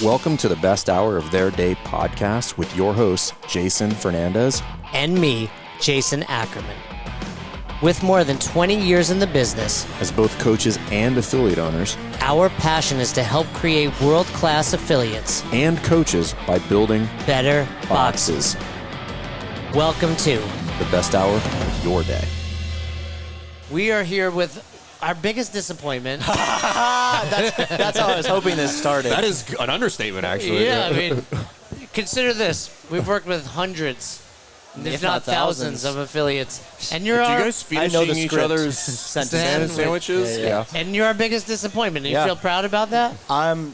Welcome to the best hour of their day podcast with your hosts, Jason Fernandez. And me, Jason Ackerman. With more than 20 years in the business, As both coaches and affiliate owners, our passion is to help create world-class affiliates and coaches by building better boxes. Welcome to The best hour of your day. We are here with our biggest disappointment. That's how I was hoping this started. That is an understatement, actually. Yeah, I mean, consider this. We've worked with hundreds, if not thousands of affiliates. And you're Do you our, guys I know the finishing each script. other's Sandwich. sandwiches? Yeah. and you're our biggest disappointment. And Yeah. you feel proud about that?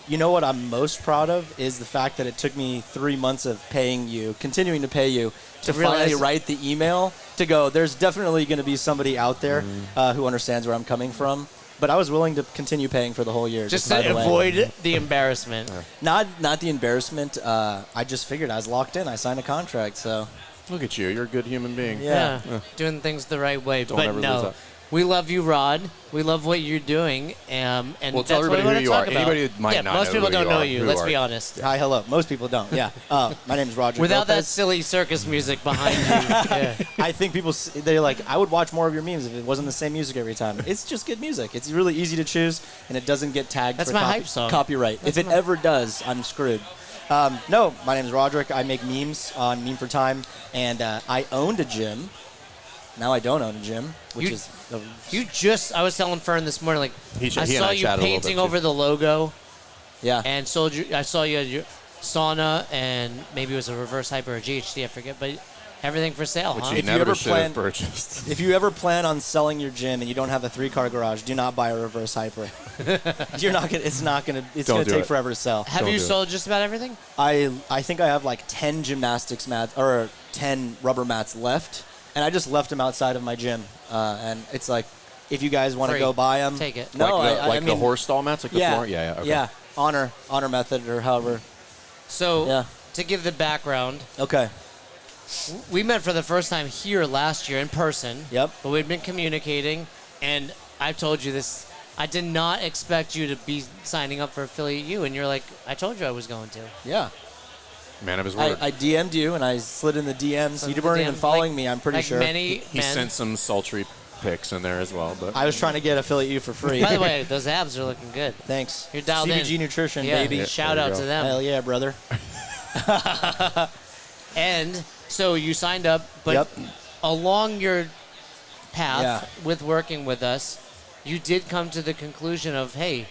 You know what I'm most proud of is the fact that it took me 3 months of paying you, continuing to pay you, to finally realize- write the email to go, there's definitely going to be somebody out there who understands where I'm coming from. But I was willing to continue paying for the whole year. Just by to the way. avoid the embarrassment. Not the embarrassment. I just figured I was locked in. I signed a contract, so. Look at you. You're a good human being. Yeah. Doing things the right way. Don't but ever lose no, that. we love you, Rod. We love what you're doing. And Well, that's tell what we everybody want who to you talk are. about. Anybody that might not most know people who don't you know are, you. who Let's are be you? honest. Hi, hello. Most people don't, yeah. My name is Rodrick. Without that Lopez. silly circus music behind you. Yeah. I think people, they're like, I would watch more of your memes if it wasn't the same music every time. It's just good music. It's really easy to choose, and it doesn't get tagged That's for my hype song. copyright. If it ever does, I'm screwed. No, my name is Rodrick. I make memes on Meme for Time, and I owned a gym. Now I don't own a gym, which You- is... I was telling Fern this morning, like, He I and saw I you chatted a little painting bit, too. over the logo, yeah. and I saw you had your sauna, and maybe it was a reverse hyper or GHD, I forget, but everything for sale, Which huh? you If you never ever should have plan- purchased. If you ever plan on selling your gym and you don't have a 3-car garage, do not buy a reverse hyper. You're not gonna. It's not gonna. It's Don't gonna do take it. forever to sell. Have Don't you do it. sold just about everything? I think I have like 10 gymnastics mats or 10 rubber mats left, and I just left them outside of my gym. And it's like, if you guys want to Free. go buy them, Take it. No, like I the mean, horse stall mats, like the yeah, floor? Yeah, okay. yeah. Honor method or however. So, Yeah. to give the background, Okay. we met for the first time here last year in person. Yep. But we'd been communicating, and I've told you this. I did not expect you to be signing up for Affiliate U, and you're like, I told you I was going to. Yeah. Man of his word. I DM'd you and I slid in the DMs. Slid You in the weren't even DMs, following like- me. I'm pretty like sure. many he men. sent some sultry pics in there as well. But I was trying to get affiliate you for free. By the way, those abs are looking good. Thanks. You're dialed CBG in. Nutrition, Yeah, baby. Yeah, shout there you out go. to them. Hell yeah, brother. And so you signed up, but Yep. along your path Yeah. with working with us, you did come to the conclusion of, hey,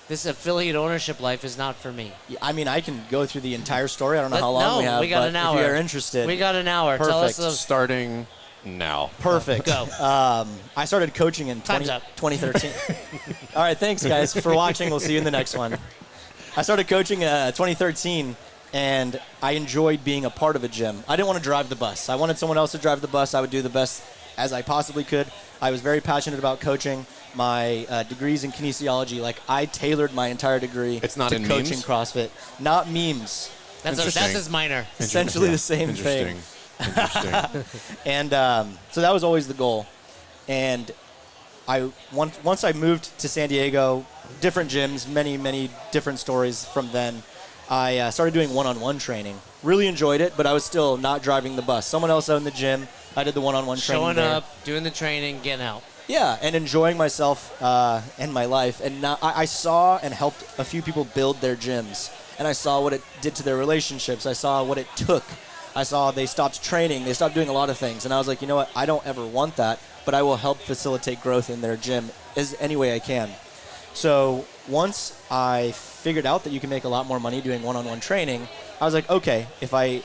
this affiliate ownership life is not for me. Yeah, I mean, I can go through the entire story. I don't know how No, long we have. we got but an hour. If you're interested, We got an hour. Tell us Perfect. starting now. perfect. Go. I started coaching in Time's up. 2013. All right, thanks guys for watching. We'll see you in the next one. I started coaching 2013, and I enjoyed being a part of a gym. I didn't want to drive the bus. I wanted someone else to drive the bus. I would do the best as I possibly could. I was very passionate about coaching. My degrees in kinesiology, like I tailored my entire degree It's not to in coaching memes? CrossFit, not memes. that's Interesting. his minor. Essentially the same thing. Interesting. And so that was always the goal. And once I moved to San Diego, different gyms, many different stories from then. I started doing one-on-one training. Really enjoyed it, but I was still not driving the bus. Someone else owned the gym. I did the one-on-one training Showing there. up, doing the training, getting out. Yeah, and enjoying myself and my life. And now I saw and helped a few people build their gyms. And I saw what it did to their relationships. I saw what it took. I saw they stopped training. They stopped doing a lot of things. And I was like, you know what? I don't ever want that, but I will help facilitate growth in their gym as any way I can. So once I figured out that you can make a lot more money doing one-on-one training, I was like, okay, if I'm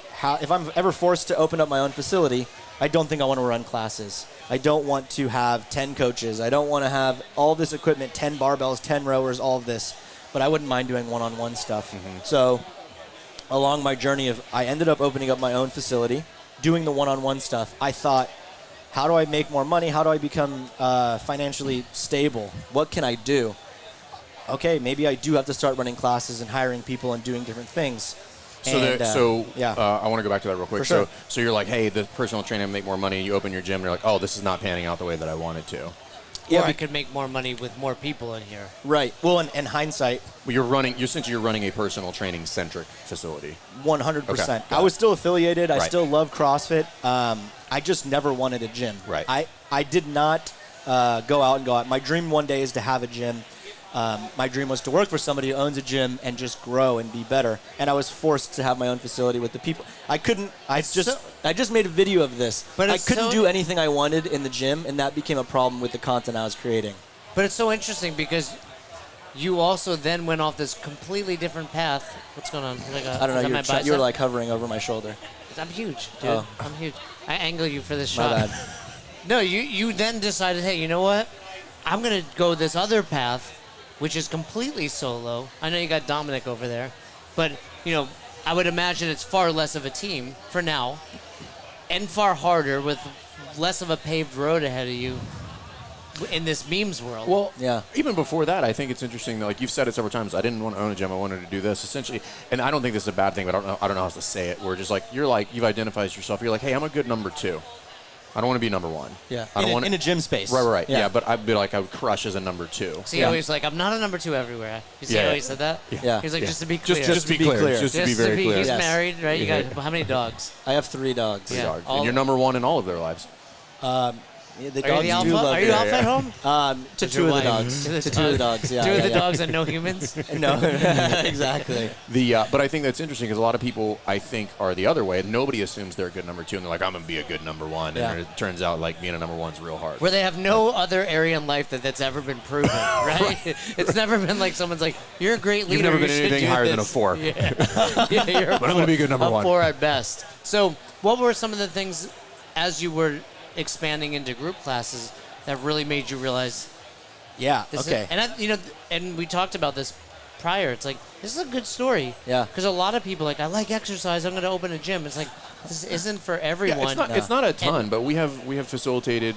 ever forced to open up my own facility, I don't think I want to run classes. I don't want to have 10 coaches. I don't want to have all this equipment, 10 barbells, 10 rowers, all of this. But I wouldn't mind doing one-on-one stuff. So along my journey I ended up opening up my own facility, doing the one-on-one stuff. I thought, how do I make more money? How do I become financially stable? What can I do? Okay, maybe I do have to start running classes and hiring people and doing different things. I want to go back to that real quick. For sure. So you're like, hey, the personal trainer make more money, and you open your gym, and you're like, oh, this is not panning out the way that I wanted to. Yeah, or I could make more money with more people in here. Right. Well, in hindsight, Well, you're running a personal training centric facility. 100%. Okay, I was still affiliated. I Right. still love CrossFit. I just never wanted a gym. Right. I did not go out and go out. My dream one day is to have a gym. My dream was to work for somebody who owns a gym and just grow and be better. And I was forced to have my own facility with the people. I couldn't. I just made a video of this. But I couldn't do anything I wanted in the gym, and that became a problem with the content I was creating. But it's so interesting because you also then went off this completely different path. What's going on? I don't know. You were like hovering over my shoulder. I'm huge, dude. Oh. I'm huge. I angle you for this My shot. bad. No, you then decided, hey, you know what? I'm going to go this other path, which is completely solo. I know you got Dominic over there, but, I would imagine it's far less of a team for now and far harder with less of a paved road ahead of you in this memes world. Well, Yeah. even before that, I think it's interesting that, like you've said it several times, I didn't want to own a gym, I wanted to do this, essentially, and I don't think this is a bad thing, but I don't know how to say it, where just like, you've identified yourself, you're like, hey, I'm a good number 2. I don't want to be number 1. Yeah. I don't want in a gym space. Right. Yeah, but I'd be like, I would crush as a number 2. See, always like, I'm not a number 2 everywhere. You see how he said that? Yeah. He's like, Yeah. just to be clear. Just to be clear. Just to be very clear. He's Yes. married, right? You Yeah. got how many dogs? I have 3 dogs. Yeah. Dog. all- And you're number 1 in all of their lives. Yeah, the Are you dogs the do alpha? love Are you it. alpha at home? To Is 2 your of the wife? dogs. To the To 2 of the dogs, yeah. Two of the yeah. dogs and no humans? No, exactly. But I think that's interesting because a lot of people, I think, are the other way. Nobody assumes they're a good number 2, and they're like, I'm going to be a good number 1. Yeah. And it turns out, like, being a number 1's real hard. Where they have no other area in life that's ever been proven, right? It's never been like someone's like, you're a great leader. You've never you been should anything do higher than a this." 4. Yeah, yeah, you're But I'm gonna be a good number 1. 4 at best. So, what were some of the things as you were expanding into group classes that really made you realize? Yeah, This okay. And we talked about this prior. It's like, this is a good story. Yeah. Because a lot of people I like exercise. I'm going to open a gym. It's like, this isn't for everyone. It's not a ton, but we have facilitated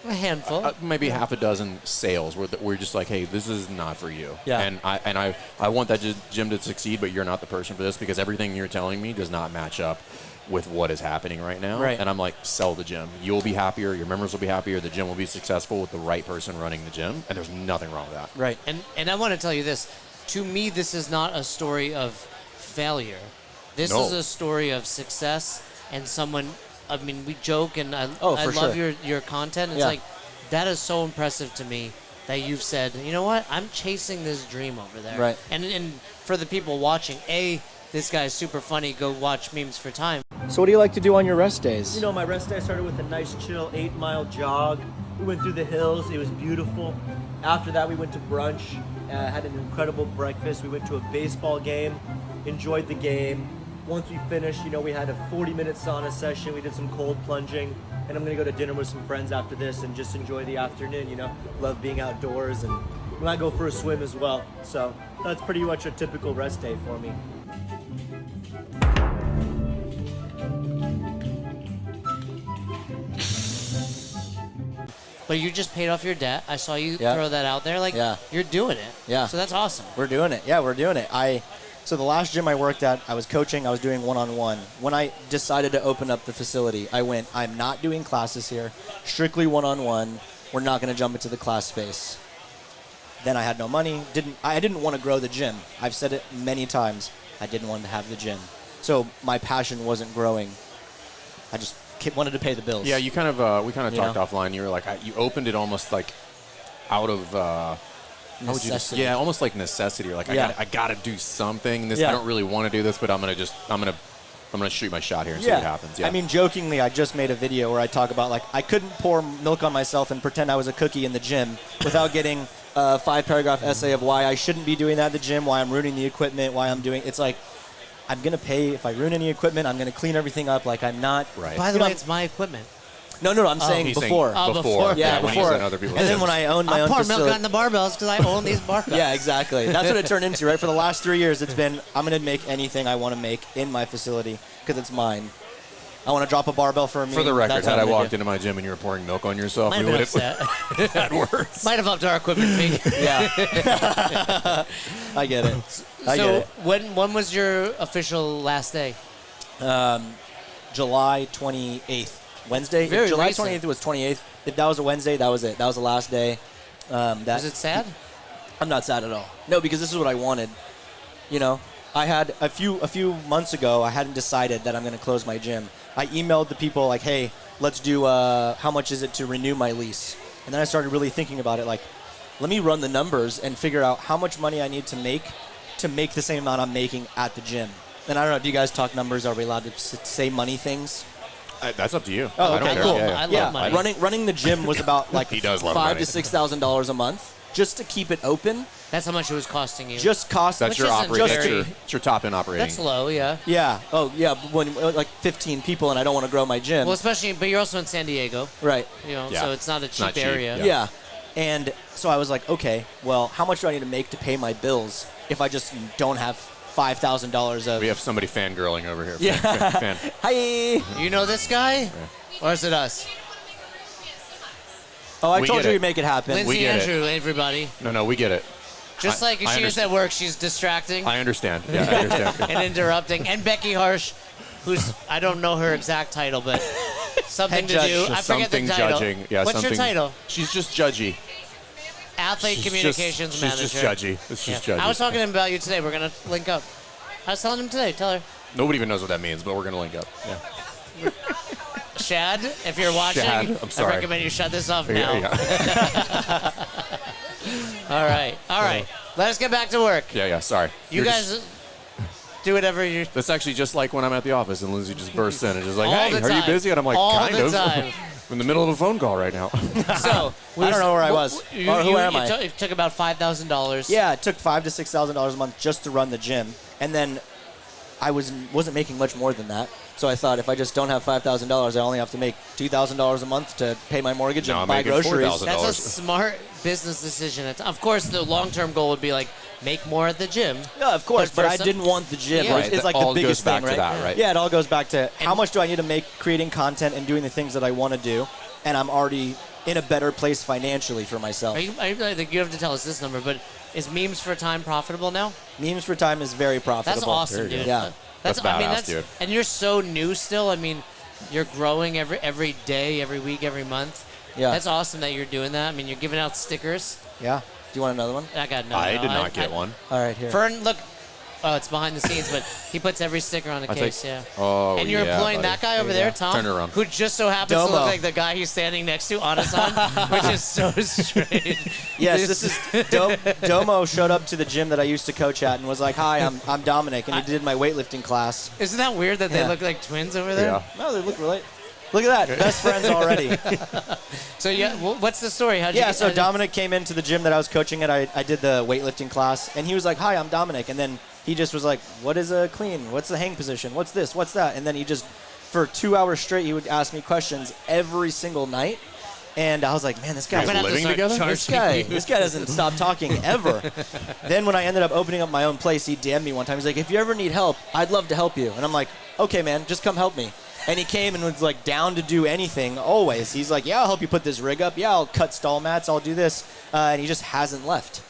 A handful. maybe half a dozen sales where we're just like, hey, this is not for you. Yeah. And I want that gym to succeed, but you're not the person for this because everything you're telling me does not match up with what is happening right now. Right. And I'm like, sell the gym. You'll be happier. Your members will be happier. The gym will be successful with the right person running the gym. And there's nothing wrong with that. Right. And I want to tell you this. To me, this is not a story of failure. This No. is a story of success and someone. I mean, we joke and I Oh, love for sure. your content. It's Yeah. like that is so impressive to me that you've said, you know what? I'm chasing this dream over there. Right. And for the people watching, this guy's super funny. Go watch Memes for Time. So what do you like to do on your rest days? My rest day started with a nice chill 8-mile jog. We went through the hills. It was beautiful. After that, we went to brunch, had an incredible breakfast. We went to a baseball game, enjoyed the game. Once we finished, we had a 40-minute sauna session. We did some cold plunging, and I'm gonna go to dinner with some friends after this and just enjoy the afternoon. Love being outdoors, and we might go for a swim as well. So that's pretty much a typical rest day for me. But you just paid off your debt. I saw you Yeah. throw that out there. Like, Yeah. you're doing it. Yeah. So that's awesome. We're doing it. Yeah, we're doing it. So the last gym I worked at, I was coaching, I was doing one-on-one. When I decided to open up the facility, I'm not doing classes here, strictly one-on-one. We're not going to jump into the class space. Then I had no money. I didn't want to grow the gym. I've said it many times. I didn't want to have the gym. So my passion wasn't growing. I just wanted to pay the bills. Yeah, we kind of talked offline. You were like, you opened it almost like out of how would you Necessity. almost like necessity. You're like, Yeah. I gotta do something. Yeah. I don't really want to do this, but I'm gonna shoot my shot here and see what happens. Yeah. I mean, jokingly, I just made a video where I talk about I couldn't pour milk on myself and pretend I was a cookie in the gym without getting a 5-paragraph essay of why I shouldn't be doing that at the gym, why I'm ruining the equipment, why I'm doing. It's like, I'm gonna pay if I ruin any equipment. I'm gonna clean everything up. Like I'm not. Right. By the way, it's my equipment. No. I'm saying He's saying before. before. Yeah, when he's before. in other people's And then gyms. when I owned my I own pour facility. milk on the barbells because I own these barbells. Yeah, exactly. That's what it turned into, right? For the last 3 years, it's been I'm going to make anything I want to make in my facility because it's mine. I want to drop a barbell for me. For the record, That's had what I I'm gonna walked do. into my gym and you were pouring milk on yourself, Might we have would been have upset. had worse. Might have upped our equipment fee. Yeah. I get it. I So get it. when was your official last day? July 28th. Wednesday. Very If July recent. 28th was 28th. If that was a Wednesday, that was it. That was the last day. Was it sad? I'm not sad at all. No, because this is what I wanted. You know, I had a few months ago, I hadn't decided that I'm going to close my gym. I emailed the people like, hey, let's do, how much is it to renew my lease? And then I started really thinking about it, like, let me run the numbers and figure out how much money I need to make the same amount I'm making at the gym. And I don't know, do you guys talk numbers? Are we allowed to say money things? That's up to you. Oh, I don't okay, care. cool. I love money. Running the gym was about like He does love $5,000 money. to $6,000 a month just to keep it open. That's how much it was costing you. Just cost. That's Which your isn't operating. very- That's your top end operating. That's low, yeah. Yeah. Oh, yeah. When like 15 people and I don't want to grow my gym. Well, especially, but you're also in San Diego, Right. you know, Yeah. so it's not a It's cheap not cheap, area. yeah. Yeah. And so I was like, okay, well, how much do I need to make to pay my bills if I just don't have $5,000 of? We have somebody fangirling over here. Yeah. Fan. Hi. You know this guy? Or is it us? Oh, I We told get you it. we'd make it happen. Lindsay get it. Andrew, everybody. No, we get it. Just I- like if I she is understand. at work, she's distracting I understand. Yeah, I understand. and interrupting. And Becky Harsh, who's, I don't know her exact title, but something Head to judge. do. I forget the Something title. judging. Yeah, What's something. your title? She's just judgy. Athlete She's Communications just, Manager. She's just judgy. It's just Yeah. judgy. I was talking to him about you today. We're going to link up. I was telling him today. Tell her. Nobody even knows what that means, but we're gonna link up. Yeah. Shad, if you're watching, Shad, I'm sorry. I recommend you shut this off now. Yeah. All right. Let us get back to work. Yeah. Sorry. You You're guys just- do whatever you. That's actually just like when I'm at the office and Lindsay just bursts in and just like, All "Hey, the are you time. busy?" And I'm like, All "Kind the of." time. I'm in the middle of a phone call right now. So I don't know where I was. Or who am I? It took about $5,000. Yeah, it took $5,000 to $6,000 a month just to run the gym, and then I wasn't making much more than that. So I thought if I just don't have $5,000, I only have to make $2,000 a month to pay my mortgage No, and I'm buy making groceries. $4,000. That's a smart business decision. Of course, the long-term goal would be like make more at the gym. Yeah, of course, but for I some- didn't want the gym. Yeah. Which Right, is that like all the biggest goes back thing, to right? that, right? Yeah, it all goes back to how much do I need to make creating content and doing the things that I want to do, and I'm already in a better place financially for myself. I think you have to tell us this number, but is Memes for Time profitable now? Memes for Time is very profitable. That's awesome, There you dude. go. Yeah. That's badass, dude. And you're so new still. I mean, you're growing every day, every week, every month. Yeah. That's awesome that you're doing that. I mean, you're giving out stickers. Yeah. Do you want another one? I got no. I no, did not get one. All right, here. Fern, look. Oh, it's behind the scenes, but he puts every sticker on the I case, think- yeah. Oh, And you're yeah, employing buddy. that guy over There you there, go. Tom, Turn around. who just so happens to Domo. look like the guy he's standing next to, Anasan, which is so straight. Yes, this is Domo showed up to the gym that I used to coach at and was like, "Hi, I'm Dominic," and he did my weightlifting class. Isn't that weird that they Yeah. look like twins over there? Yeah. No, they look related. Look at that, best friends already. So yeah, what's the story? How'd you Yeah, get so Dominic came into the gym that I was coaching at. I did the weightlifting class, and he was like, "Hi, I'm Dominic," and then he just was like, "What is a clean? What's the hang position? What's this? What's that?" And then he just, for 2 hours straight, he would ask me questions every single night, and I was like, "Man, this I'm guy." gonna have to living start together? charging This guy doesn't stop talking ever. Then when I ended up opening up my own place, he DM'd me one time. He's like, "If you ever need help, I'd love to help you." And I'm like, "Okay, man, just come help me." And he came and was like down to do anything always. He's like, "Yeah, I'll help you put this rig up. Yeah, I'll cut stall mats. I'll do this." And he just hasn't left.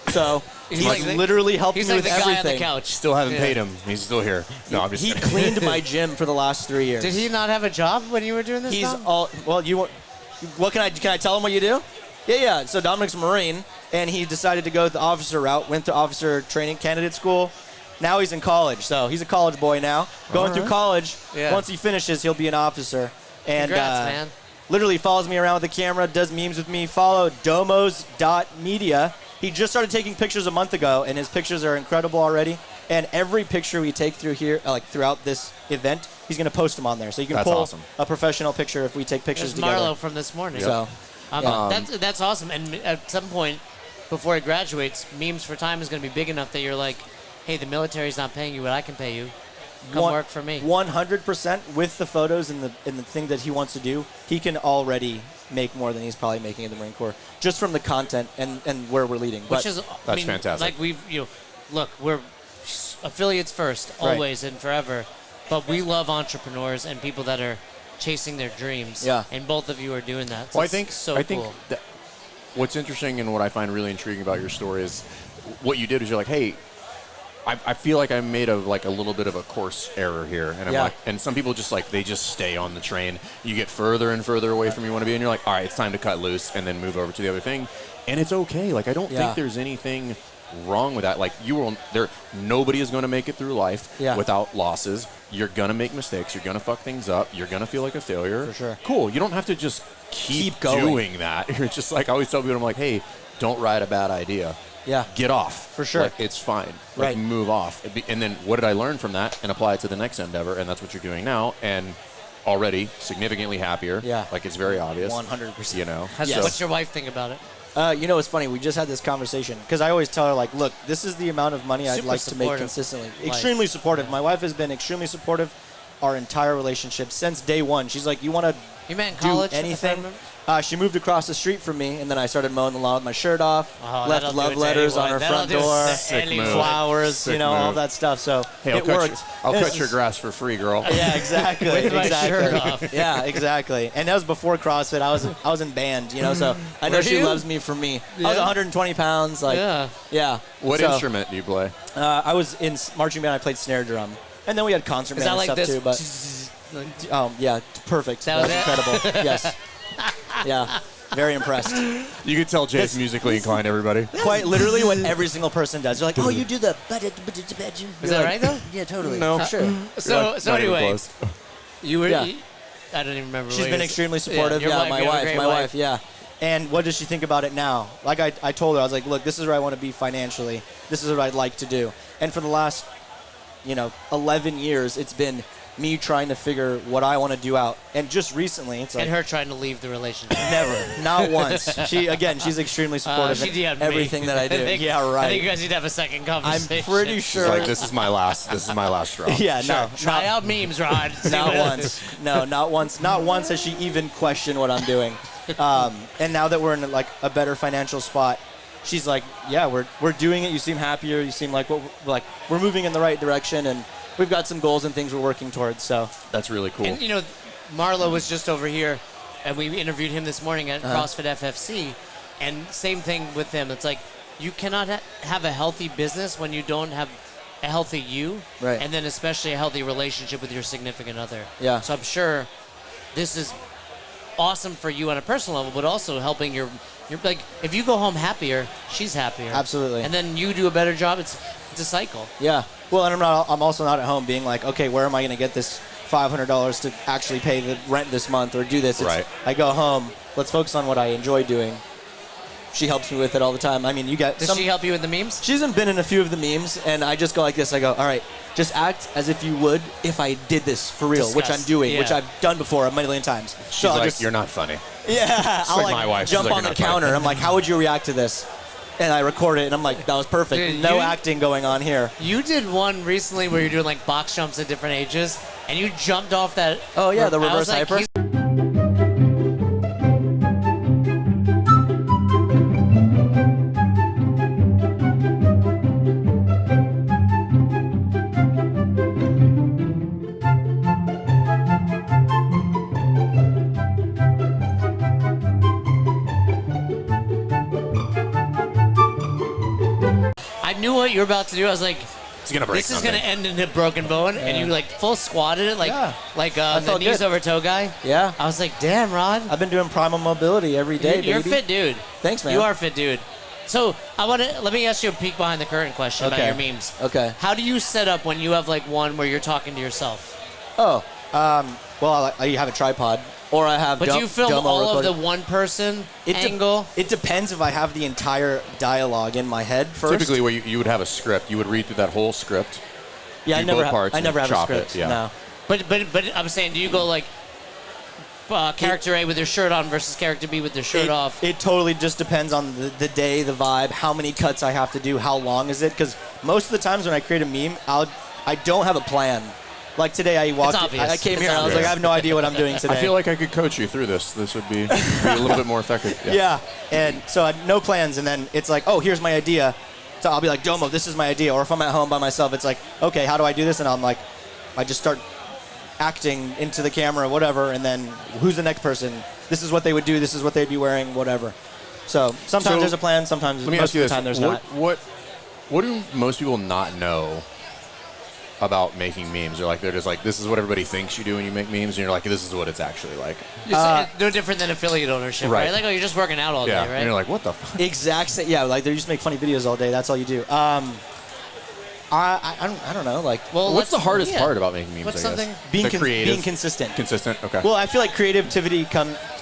So he's like the- literally helped He's me like with the guy on everything. the couch. Still haven't Yeah. paid him. He's still here. No, I'm just He kidding. cleaned my gym for the last 3 years. Did he not have a job when you were doing this? He's Dom? all well. What can I tell him what you do? Yeah. So Dominic's a Marine, and he decided to go the officer route. Went to officer training candidate school. Now he's in college, so he's a college boy now. Going through college. Yeah. Once he finishes, he'll be an officer. And Congrats, man. literally follows me around with the camera, does memes with me. Follow domos.media. He just started taking pictures a month ago, and his pictures are incredible already. And every picture we take through here, like throughout this event, he's going to post them on there. So you can That's pull awesome. a professional picture if we take pictures There's together. Marlo from this morning. So That's awesome. And at some point, before he graduates, Memes for Time is going to be big enough that you're like, hey, the military's not paying you what I can pay you. Come work for me. 100% with the photos and the thing that he wants to do, he can already make more than he's probably making in the Marine Corps just from the content and where we're leading. Which is, That's fantastic. Like look, we're affiliates first, always and forever. But we love entrepreneurs and people that are chasing their dreams. Yeah. And both of you are doing that. So Well, I it's think so cool. that what's interesting and what I find really intriguing about your story is what you did is you're like, hey, I feel like I made a little bit of a course error here, and I'm Yeah. like, and some people just they just stay on the train. You get further and further away from you want to be, and you're like, all right, it's time to cut loose and then move over to the other thing, and it's okay. Like I don't Yeah. think there's anything wrong with that. Like nobody is going to make it through life without losses. You're gonna make mistakes. You're gonna fuck things up. You're gonna feel like a failure. For sure. Cool. You don't have to just keep going. doing that. You're just I always tell people, I'm like, hey, don't ride a bad idea. Yeah. Get off. For sure. It's fine. Right. Move off. And then what did I learn from that and apply it to the next endeavor? And that's what you're doing now. And already significantly happier. Yeah. It's very obvious. 100%. You know. What's your wife think about it? It's funny. We just had this conversation because I always tell her, look, this is the amount of money I'd Super like to make supportive. consistently. Life. Extremely supportive. My wife has been extremely supportive our entire relationship since day one. She's like, you want to You met in do college? if I anything? remember? She moved across the street from me, and then I started mowing the lawn with my shirt off, Oh, left that'll do love it to letters on anyone. her That'll front do it to door, anyone. flowers, Sick all move. that stuff. So Hey, it worked. I'll This cut your is- grass for free, girl. Yeah, exactly. With my exactly. shirt off. Yeah, exactly. And that was before CrossFit. I was in band, so I know Were she you? loves me for me. I was Yeah. 120 pounds. Yeah. What So, instrument do you play? I was in marching band. I played snare drum, and then we had concert Is band that and like stuff this? too. But yeah, perfect. That was it? incredible. Yes. Yeah. Very impressed. You can tell Jay's musically inclined, everybody. Quite literally what every single person does. You're like, oh, you do the. Is that right though? Yeah, totally. No. For sure. So Not even anyway, close. you were. Yeah. I don't even remember. She's what been you extremely supportive. your Yeah, wife, you have a great my wife. Yeah. And what does she think about it now? Like I told her, I was like, look, this is where I want to be financially. This is what I'd like to do. And for the last, 11 years, it's been me trying to figure what I want to do out. And just recently, it's like And her trying to leave the relationship. never, not once. She's extremely supportive She in DM'd me. everything that I do. I Yeah, think right. you guys need to have a second I'm conversation. pretty She's sure. like, this is my last straw. Yeah, no, Try out memes, Rod. See not what- once. No, not once. Not once has she even questioned what I'm doing. And now that we're in a better financial spot, she's like, yeah, we're doing it. You seem happier. You seem like we're moving in the right direction, and we've got some goals and things we're working towards. So That's really cool. And Marlo was just over here, and we interviewed him this morning at CrossFit FFC, and same thing with him. It's like you cannot have a healthy business when you don't have a healthy you, Right. and then especially a healthy relationship with your significant other. Yeah. So I'm sure this is awesome for you on a personal level, but also helping your like if you go home happier, she's happier. Absolutely. And then you do a better job. It's a cycle. yeah. Well, and I'm also not at home being like, okay, where am I going to get this $500 to actually pay the rent this month or do this? Right. I go home. Let's focus on what I enjoy doing. She helps me with it all the time. I mean, you got Does she help you with the memes? She's been in a few of the memes, and I just go like this. I go, all right, just act as if you would if I did this for real, which I'm doing, which yeah. I've done before a million times. She's like, you're not funny. Yeah, I'll like my wife. She's jump like, on "You're the not funny." counter. I'm like, how would you react to this? And I record it, and I'm like, that was perfect. Dude, No you- acting going on here. You did one recently where you're doing like box jumps at different ages, and you jumped off that. Oh, yeah, the I was reverse like, hyper. he's- I knew what you were about to do. I was like, It's gonna break this is something. gonna end in a broken bone, and you like full squatted it, like Yeah. the felt knees good. over toe guy. Yeah, I was like, damn, Rod, I've been doing primal mobility every day, you're a baby. fit dude. Thanks, man. You are a fit dude. So let me ask you a peek behind the curtain question Okay. about your memes. Okay. How do you set up when you have like one where you're talking to yourself? Oh, well, I have a tripod, or I have. But do you film Domo all of recorded. the one person It de- angle? It depends if I have the entire dialogue in my head first. Typically, where you would have a script, you would read through that whole script. yeah, I do never both have. parts I and never have a chop it, script. yeah. No. But I'm saying, do you go like character A with their shirt on versus character B with their shirt off? It totally just depends on the day, the vibe, how many cuts I have to do, how long is it. Because most of the times when I create a meme, I don't have a plan. Like today, I walked. obvious. I came It's here. and I was like, obvious. I have no idea what I'm doing today. I feel like I could coach you through this. This would be a little bit more effective. Yeah. And so I had no plans, and then it's like, oh, here's my idea. So I'll be like, Domo, this is my idea. Or if I'm at home by myself, it's like, okay, how do I do this? And I'm like, I just start acting into the camera, whatever, and then who's the next person? This is what they would do. This is what they'd be wearing, whatever. So sometimes So, there's a plan. Sometimes Let me most ask you of this: the time there's what what do most people not know about making memes? They're just like, this is what everybody thinks you do when you make memes, and you're like, this is what it's actually like. It's no different than affiliate ownership, right? Like, oh, you're just working out all day, right? And you're like, what the fuck? Exact same. Yeah, like they just make funny videos all day. That's all you do. I don't know. Like, well, what's the hardest part about making memes? What's something? Being consistent. Consistent. Okay. Well, I feel like creativity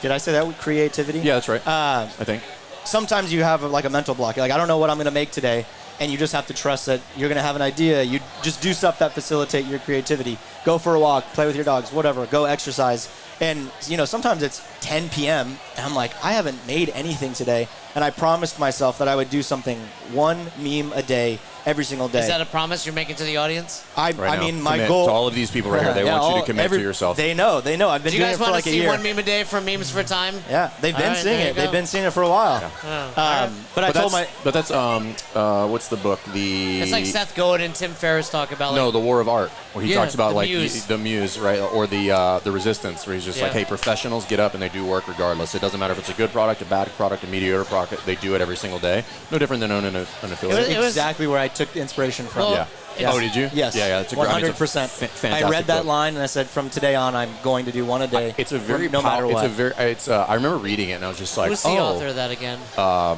Did I say that? Creativity. Yeah, that's right. I think. Sometimes you have like a mental block. You're like, I don't know what I'm going to make today, and you just have to trust that you're going to have an idea. You just do stuff that facilitate your creativity. Go for a walk, play with your dogs, whatever. Go exercise. And sometimes it's 10 p.m. and I'm like, I haven't made anything today, and I promised myself that I would do something, one meme a day, every single day. Is that a promise you're making to the audience? I mean, my commit goal to all of these people right here. They want you to commit to yourself. They know. I've been doing it for like a year. Do you guys want to see one meme a day for Memes for Time? Yeah, they've been seeing it. They've been seeing it for a while. Yeah. But that's what's the book? It's like Seth Godin and Tim Ferriss talk about. The War of Art, where he talks about the muse, right, or the Resistance, where he's just like, hey, professionals get up and they do work regardless. It doesn't matter if it's a good product, a bad product, a mediocre product. They do it every single day. No different than owning an affiliate. It was exactly where I took the inspiration from. Yeah. Oh, did you? Yes. Yeah. It's a 100%. Fantastic I read that book. line and I said, from today on, I'm going to do one a day. It's a very no matter what. I remember reading it and I was just like, who's the author of that again? I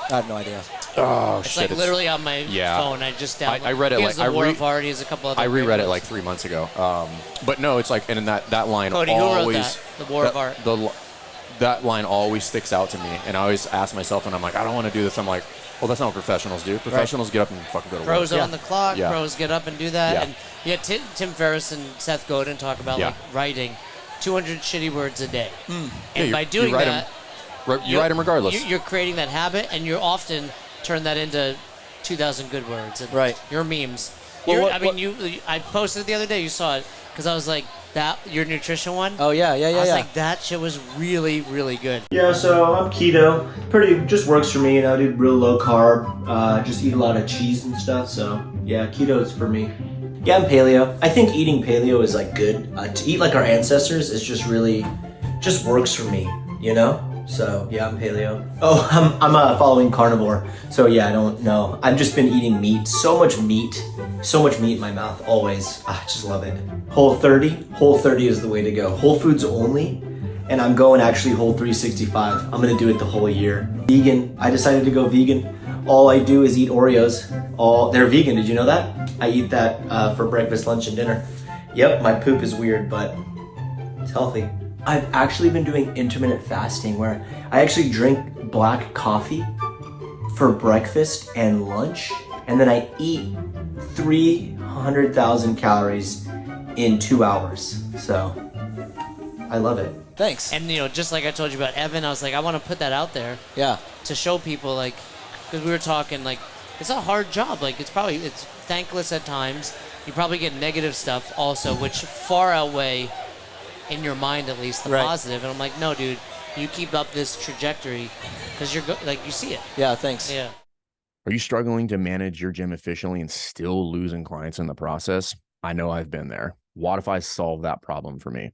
have no idea. Oh it's shit! Like literally on my phone. I just downloaded. I read it. He has the War of Art. He has a couple other. I reread it like 3 months ago. But no, it's like, and in that line Cody, always. Who wrote that? The War of Art. That line always sticks out to me, and I always ask myself, and I'm like, I don't want to do this. I'm like, well, that's not what professionals do. Professionals get up and fucking go to work. Pros on the clock. Yeah. Pros get up and do that. Yeah. And Tim Ferriss and Seth Godin talk about like writing 200 shitty words a day. And by doing that, you write them regardless. You're creating that habit, and you often turn that into 2,000 good words. And your memes. Well, I posted it the other day. You saw it because I was like, that your nutrition one. Oh yeah. I was like, that shit was really, really good. Yeah, so I'm keto. Just works for me. I do real low carb. Just eat a lot of cheese and stuff. So yeah, keto is for me. Yeah, I'm paleo. I think eating paleo is like good. To eat like our ancestors is just works for me. So yeah, I'm paleo. Oh, I'm following carnivore. So yeah, I don't know. I've just been eating meat. So much meat in my mouth always. I just love it. Whole30 is the way to go. Whole foods only, and I'm going actually Whole 365. I'm gonna do it the whole year. Vegan. I decided to go vegan. All I do is eat Oreos. They're vegan. Did you know that? I eat that for breakfast, lunch, and dinner. Yep, my poop is weird, but it's healthy. I've actually been doing intermittent fasting where I actually drink black coffee for breakfast and lunch, and then I eat 300,000 calories in 2 hours. So I love it. Thanks. And just like I told you about Evan, I was like, I want to put that out there. Yeah. To show people, like, because we were talking, like, it's a hard job. Like, it's thankless at times. You probably get negative stuff also, which far outweigh, in your mind at least, the positive. And I'm like, no, dude, you keep up this trajectory because you're you see it. Yeah, thanks. Yeah. Are you struggling to manage your gym efficiently and still losing clients in the process? I know I've been there. Wodify solved that problem for me.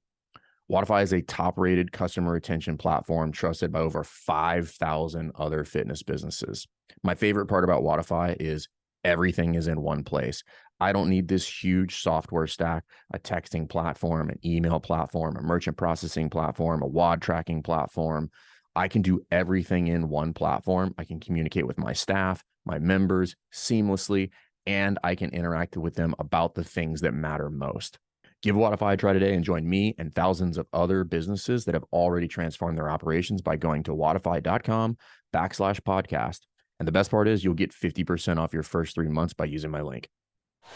Wodify is a top-rated customer retention platform trusted by over 5,000 other fitness businesses. My favorite part about Wodify is everything is in one place. I don't need this huge software stack, a texting platform, an email platform, a merchant processing platform, a WOD tracking platform. I can do everything in one platform. I can communicate with my staff, my members seamlessly, and I can interact with them about the things that matter most. Give Wodify a try today and join me and thousands of other businesses that have already transformed their operations by going to wodify.com/podcast. And the best part is you'll get 50% off your first 3 months by using my link.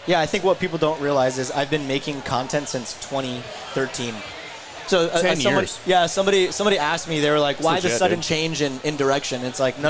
Yeah, I think what people don't realize is I've been making content since 2013. So 10 years. Yeah, somebody asked me, they were like, why the sudden change in direction? It's like, no.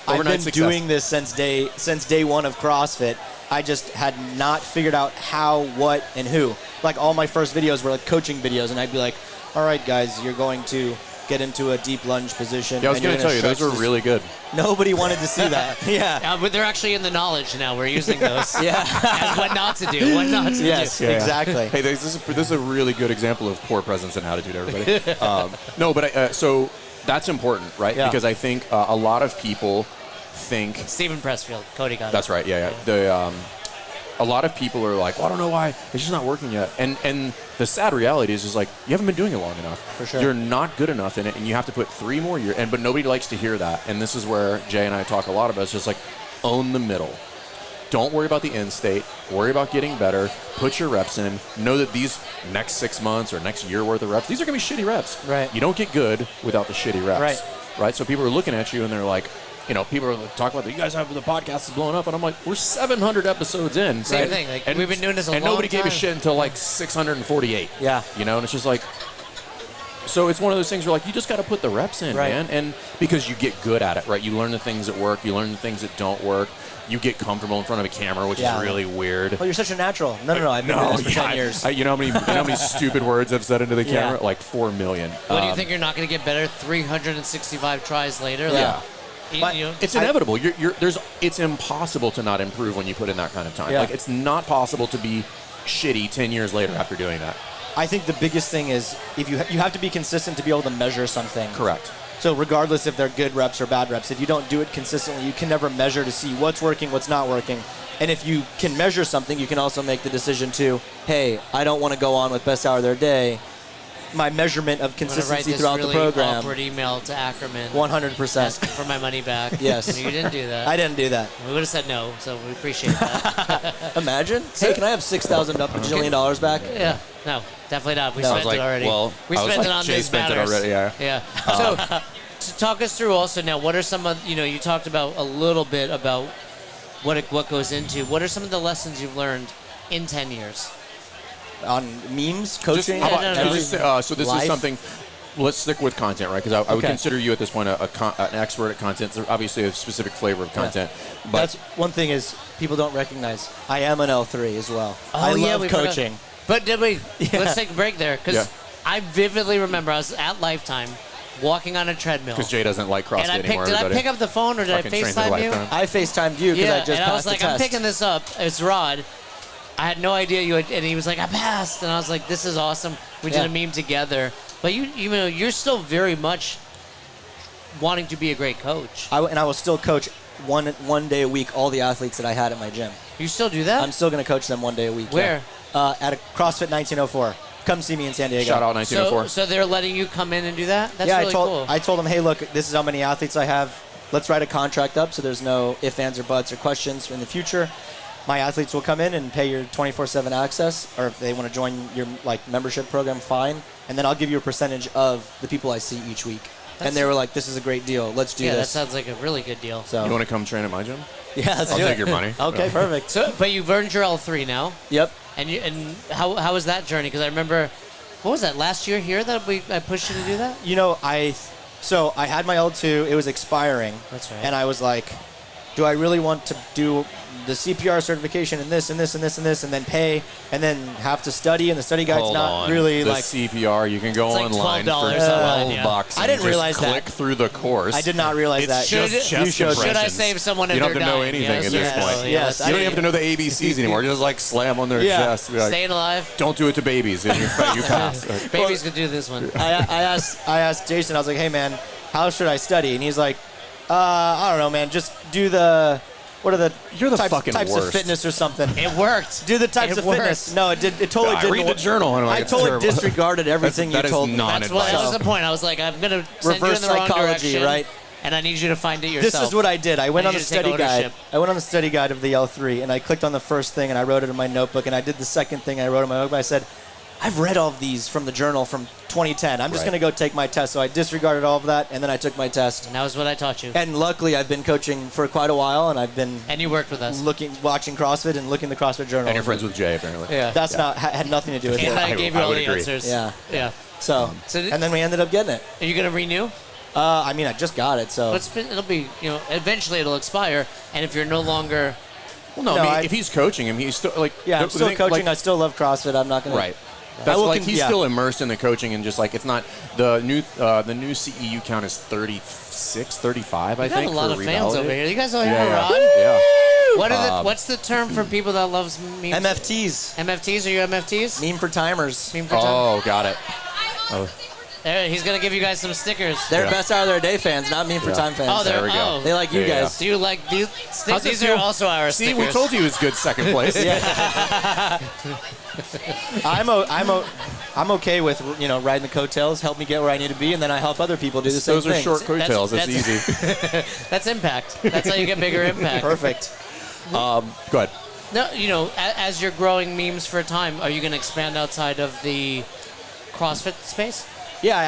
I've been doing this since day one of CrossFit. I just had not figured out how, what, and who. Like all my first videos were like coaching videos, and I'd be like, all right, guys, you're going to get into a deep lunge position. Yeah, I was going to tell you, those were really good. Nobody wanted to see that. Yeah. But they're actually in the knowledge now. We're using those. As what not to do. What not to do. Yes, exactly. Hey, this is a really good example of poor presence and attitude, everybody. So that's important, right? Yeah. Because I think a lot of people think Stephen Pressfield. Cody got it. that's right. Yeah. A lot of people are like, well, I don't know why it's just not working yet. And the sad reality is like you haven't been doing it long enough. For sure. You're not good enough in it, and you have to put 3 more years. But nobody likes to hear that. And this is where Jay and I talk a lot about. It's just like own the middle. Don't worry about the end state. Worry about getting better. Put your reps in. Know that these next 6 months or next year worth of reps, these are going to be shitty reps. Right. You don't get good without the shitty reps. Right. Right. So people are looking at you and they're like, people are talking about you guys have the podcast is blowing up, and I'm like, we're 700 episodes in. Same thing. Like, we've been doing this a long and nobody gave a time. shit until like 648. Yeah. And it's just like, so it's one of those things where like you just got to put the reps in, Right. man, and because you get good at it, right? You learn the things that work, you learn the things that don't work. You get comfortable in front of a camera, which is really weird. Well, you're such a natural. No. I've been doing this for 10 years. You know how many stupid words I've said into the camera? Like 4 million. What do you think? You're not going to get better 365 tries later? Yeah. Like, It's inevitable. It's impossible to not improve when you put in that kind of time. Yeah. Like it's not possible to be shitty 10 years later after doing that. I think the biggest thing is if you have to be consistent to be able to measure something. Correct. So regardless if they're good reps or bad reps, if you don't do it consistently, you can never measure to see what's working, what's not working. And if you can measure something, you can also make the decision to, hey, I don't want to go on with best hour of their day. My measurement of consistency throughout the program. I'm going to write this really awkward email to Ackerman. 100%. Asking for my money back. Yes. You didn't do that. I didn't do that. We would have said no, so we appreciate that. Imagine. Hey, can I have $6,000 up a jillion dollars back? Yeah. No, definitely not. We No. spent it already. we spent it on Jay this spent matters. it already, yeah. Yeah. So, to talk us through also now, what are some of, you talked about a little bit about what goes into, what are some of the lessons you've learned in 10 years? On memes, coaching? How about- no. so this Life? is something. Let's stick with content, right? Because I would Okay. consider you at this point an expert at content. There's obviously a specific flavor of content, but That's one thing is people don't recognize. I am an L3 as well. I love we coaching. But did we? Yeah. Let's take a break there because Yeah. I vividly remember I was at Lifetime walking on a treadmill. because Jay doesn't like CrossFit And anymore. did I everybody. pick up the phone or did I Fucking trains at FaceTime you? Lifetime. I FaceTimed you because Yeah, I just and passed I was like, the test. I'm picking this up. It's Rod. I had no idea you had, and he was like, I passed, and I was like, this is awesome. We did Yeah. a meme together. But you're still very much wanting to be a great coach. I will still coach one day a week all the athletes that I had at my gym. You still do that? I'm still going to coach them one day a week. Where? Yeah. At a CrossFit 1904. Come see me in San Diego. Shout out 1904. So they're letting you come in and do that? That's yeah, really cool. I told them, hey, look, this is how many athletes I have. Let's write a contract up so there's no ifs, ands, or buts or questions in the future. My athletes will come in and pay your 24/7 access, or if they want to join your membership program, fine. And then I'll give you a percentage of the people I see each week. And they were like, this is a great deal. Let's do that this. sounds like a really good deal. So You want to come train at my gym? yeah, let's I'll do take it. your money. Okay, perfect. So, but you've earned your L3 now. Yep. And how was that journey? Because I remember, what was that, last year here that I pushed you to do that? So I had my L2. It was expiring. That's right. And I was like, do I really want to do the CPR certification and this and this and this and this and then pay and then have to study and the study guide's Hold not on. really the like CPR. You can go It's like online for $12 $12 yeah. bucks. I and didn't just realize that. click through the course. I did not realize It's that. just Should- chest you showed- Should I compressions. save someone if You don't they're have to know dying? anything at this yes, point. yes. You don't even have to know the ABCs anymore. Just like slam on their Yeah. chest. Be like, Staying alive? don't do it to babies, and you pass. Babies could do this one. I asked Jason, I was like, hey man, how should I study? And he's like, I don't know, man, just do the what are the You're the types fucking of worst. fitness or something. It worked. Do the types It of worked. fitness. No, it totally I didn't. read the journal and I'm like, I it's totally terrible. disregarded everything That you is told me. That's what that was non-advice. the point. I was like, I'm gonna send Reverse you in the wrong psychology, direction, right? And I need you to find it yourself. This is what I did. I went I on need the you to take study guide. ownership. I went on the study guide of the L3, and I clicked on the first thing, and I wrote it in my notebook, and I did the second thing I wrote in my notebook. I said, I've read all of these from the journal from 2010. I'm just Right. going to go take my test. So I disregarded all of that, and then I took my test. And that was what I taught you. And luckily, I've been coaching for quite a while, and I've been And you worked with us. watching CrossFit and looking at the CrossFit Journal. And you're friends with Jay, apparently. Yeah. That's had nothing to do with And it. I gave you I all would the agree. answers. Yeah. Yeah. So, So did- and then we ended up getting it. Are you gonna renew? I mean, I just got it, so. It'll be, eventually it'll expire. And if you're no longer, Well, no, No, I mean, I- if he's coaching him, he's still like. Yeah, I'm the still thing, coaching. like- I still love CrossFit. I'm not going to. Right. That's will like he's yeah. still immersed in the coaching and just like it's not the new CEU count is 36, 35. I you got think a lot for of fans Revalidate. over here. You guys all Yeah, here, yeah. Rod? Yeah. What's the term for people that loves memes? MFTs. MFTs? Are you MFTs? Meme for timers. Meme for time? Oh, got it. He's gonna give you guys some stickers. They're best hour of their day fans, not me for time fans. Oh, There we go. oh. They like you Yeah. guys. Do you like these? How's it These feel? are also our See, stickers. we told you it was good second place. I'm okay with riding the coattails, help me get where I need to be, and then I help other people do the same Those are thing. short coattails. That's that's- easy. That's impact. That's how you get bigger impact. Perfect. Go ahead. No, as you're growing memes for time, are you going to expand outside of the CrossFit space? Yeah,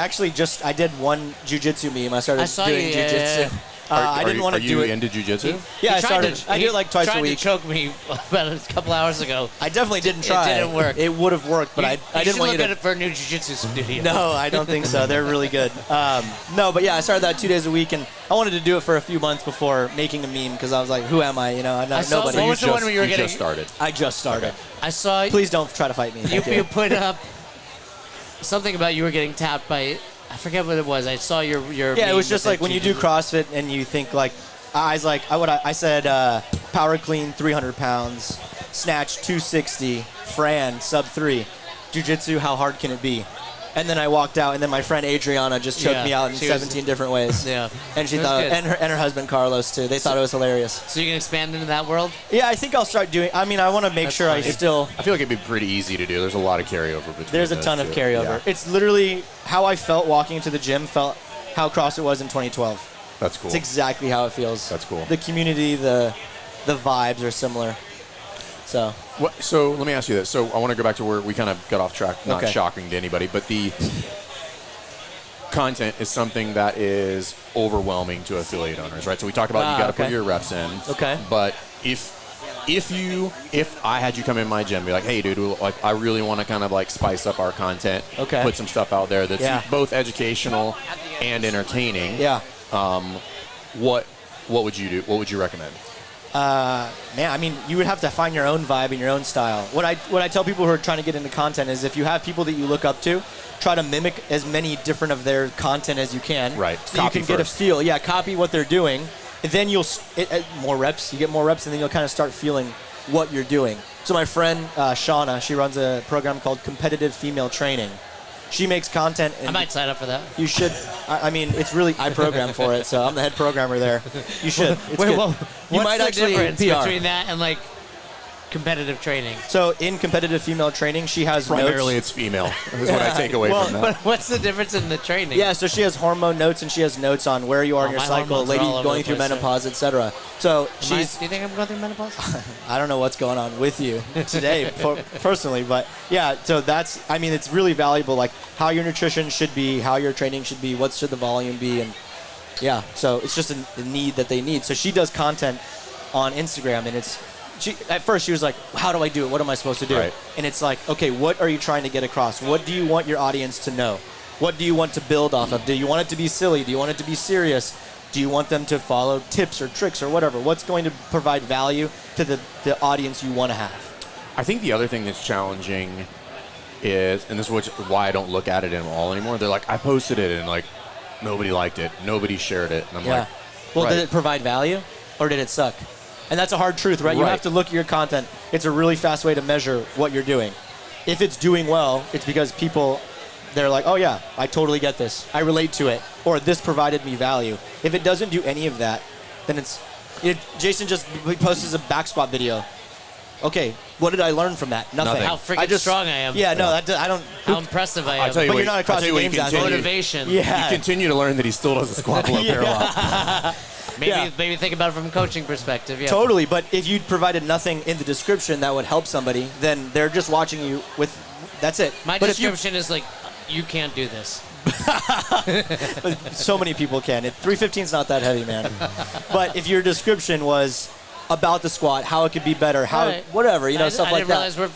I did one jujitsu meme. I started I saw doing you, jujitsu. I didn't want to do Are it. you into jujitsu? Yeah, I He do it like twice a tried week. to choke me about a couple hours ago. I definitely didn't try. It didn't work. It would have worked, but I you didn't want you look to. at it for a new jiu-jitsu studio. No, I don't think so. They're really good. No, but yeah, I started that 2 days a week, and I wanted to do it for a few months before making a meme because I was like, who am I? I'm not saw- nobody. what was the one where you were getting? just started. I just started. I saw Please don't try to fight me. Thank you put up something about you were getting tapped by. I forget what it was. I saw your. Yeah, it meme was just with like that when you do jiu-jitsu. CrossFit and you think like, I said power clean 300 pounds, snatch 260, Fran sub 3, jiu-jitsu how hard can it be? And then I walked out, and then my friend Adriana just choked Yeah, me out in she was- 17 different ways. Yeah. And she It was thought, good. and her husband Carlos too. They thought it was hilarious. So you can expand into that world. Yeah, I think I'll start doing. I mean, I want to make That's sure I funny. still. I feel like it'd be pretty easy to do. There's a lot of carryover between. There's a those ton of two. carryover. Yeah. It's literally how I felt walking into the gym. Felt how CrossFit was in 2012. That's cool. It's exactly how it feels. That's cool. The community, the vibes are similar. So So let me ask you this. So I want to go back to where we kind of got off track. Not Okay. shocking to anybody, but the content is something that is overwhelming to affiliate owners, right? So we talked about you got to put okay. your reps in. Okay. But if I had you come in my gym and be like, hey, dude, like I really want to kind of like spice up our content, Okay. put some stuff out there that's Yeah. both educational and entertaining. yeah, What would you do? What would you recommend? man. I mean, you would have to find your own vibe and your own style. What I tell people who are trying to get into content is if you have people that you look up to, try to mimic as many different of their content as you can. Right. So Copy you can get a first. feel. Yeah, copy what they're doing. And then more reps. You get more reps, and then you'll kind of start feeling what you're doing. So my friend Shauna, she runs a program called Competitive Female Training. She makes content. And I might sign up for that. You should. I mean, it's really I program for it, so I'm the head programmer there. You should. It's good. You What's might the actually difference PR. between that and like competitive training? So in competitive female training, she has Primarily, notes. it's female. Is what I take away from that. But what's the difference in the training? Yeah, so she has hormone notes and she has notes on where you are in your my cycle, hormones are lady all over going the through place, menopause, etc. So Do you she's. think I'm going through menopause? I don't know what's going on with you today, personally, but yeah. So that's. I mean, it's really valuable. Like how your nutrition should be, how your training should be, what should the volume be, and yeah. So it's just a need that they need. So she does content on Instagram, and it's. At first, she was like, how do I do it? What am I supposed to do? Right. And it's like, okay, what are you trying to get across? What do you want your audience to know? What do you want to build off of? Do you want it to be silly? Do you want it to be serious? Do you want them to follow tips or tricks or whatever? What's going to provide value to the audience you want to have? I think the other thing that's challenging is, and this is why I don't look at it at all anymore. They're like, I posted it and like nobody liked it, nobody shared it, and I'm like, Well, right. did it provide value or did it suck? And that's a hard truth, right? You Right. have to look at your content. It's a really fast way to measure what you're doing. If it's doing well, it's because people, they're like, oh yeah, I totally get this. I relate to it. Or this provided me value. If it doesn't do any of that, then Jason just posted a back squat video. Okay, what did I learn from that? Nothing. How freaking strong I am. Yeah, no, I don't. How impressive I am. I'll tell you But what, you're not a I'll tell you CrossFit what you Games athlete. continue, Motivation. Yeah. you continue to learn that he still doesn't squat below parallel. Maybe think about it from a coaching perspective. Yeah. Totally, but if you provided nothing in the description that would help somebody, then they're just watching you with. That's it. My but if you- description is like, you can't do this. so many people can. 315 is not that heavy, man. But if your description was about the squat, how it could be better, how All right. whatever, stuff I like didn't that. realize we're